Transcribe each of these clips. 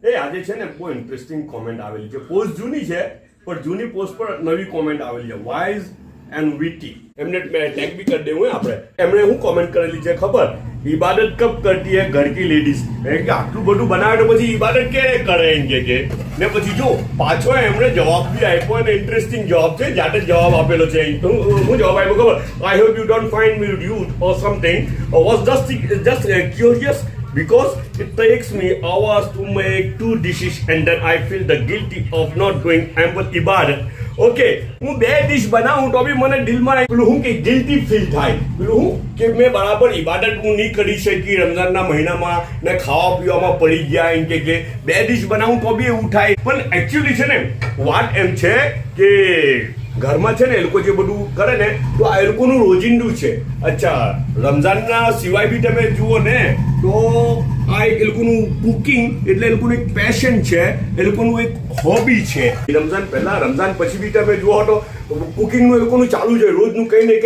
એ આજે છે ને બહુ ઇન્ટરેસ્ટિંગ કોમેન્ટ આવેલી છે. પોસ્ટ જૂની છે પણ જૂની પોસ્ટ પર નવી કોમેન્ટ આવેલી છે. વાઇઝ એન્ડ વીટી એમને ટેગ બી કરી દેવું આપણે. એમણે શું કોમેન્ટ કરેલી છે ખબર? इबादत कब करती है घर की लेडीज. કે આટલું બધું બનાવે તો પછી ઇબાદત ક્યારે કરે એમ કે ને પછી જો પાછો એમણે જવાબ બી આપ્યો અને ઇન્ટરેસ્ટિંગ જવાબ છે. જાતે જ જવાબ આપેલો છે. હું જવાબ આપ્યો ખબર? I hope you don't find me rude or something. I was just curious because it takes me hours to make 2 dishes and then I feel the guilty of not doing ample ibadat. Okay, હું 2 dish બનાવું તો બી મને દિલમાં પેલું હું કે guilty feel થાય. પેલું હું કે મેં બરાબર ઇબાદત હું નહીં કરી શકી રમઝાનના મહિનામાં ને ખાવા પીવામાં પડી ગયા એમ કે 2 ડિશ બનાવું તો બી એવું થાય. પણ એકચ્યુઅલી છે ને વાત એમ છે કે ઘરમાં છે ને એ લોકો જે બધું કરે ને તો આ એ લોકોનું રોજિંદું છે. અચ્છા, રમઝાનના સિવાય બી તમે જુઓ ને તો આ એક એ લોકોનું કુકિંગ એટલે એ લોકોનું એક પેશન છે, એ લોકોનું એક હોબી છે. રમઝાન પહેલા રમઝાન પછી બી તમે જુઓ તો કુકિંગનું એ લોકોનું ચાલુ છે. રોજનું કંઈ ને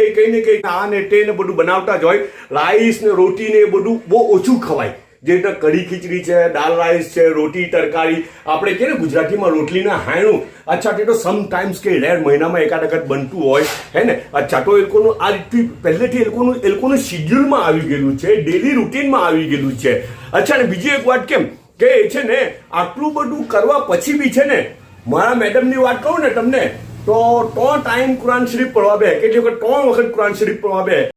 કંઈ આ ને તે ને બધું બનાવતા જ હોય. રાઈસ ને રોટી ને એ બધું બહુ ઓછું ખવાય. જે રીતે કઢી ખીચડી છે, દાલ રાઈસ છે, રોટી તરકારી, આપણે કે ને ગુજરાતીમાં રોટલીના હાયણું. અચ્છા, તે તો સમટાઈમ્સ કે રેર મહિનામાં એકાદ વખત બનતું હોય હે ને. અચ્છા, તો એ લોકોનું આ રીતથી પહેલેથી એ લોકોનું શિડ્યુલમાં આવી ગયેલું છે, ડેલી રૂટીનમાં આવી ગયેલું છે. અચ્છા, ને બીજી એક વાત કેમ કે છે ને આટલું બધું કરવા પછી બી છે ને મારા મેડમની વાત કહું ને તમને તો 3 ટાઈમ કુરાન શરીફ પઢવા બે, કેટલી વખત 3 વખત કુરાન શરીફ પઢવા બે.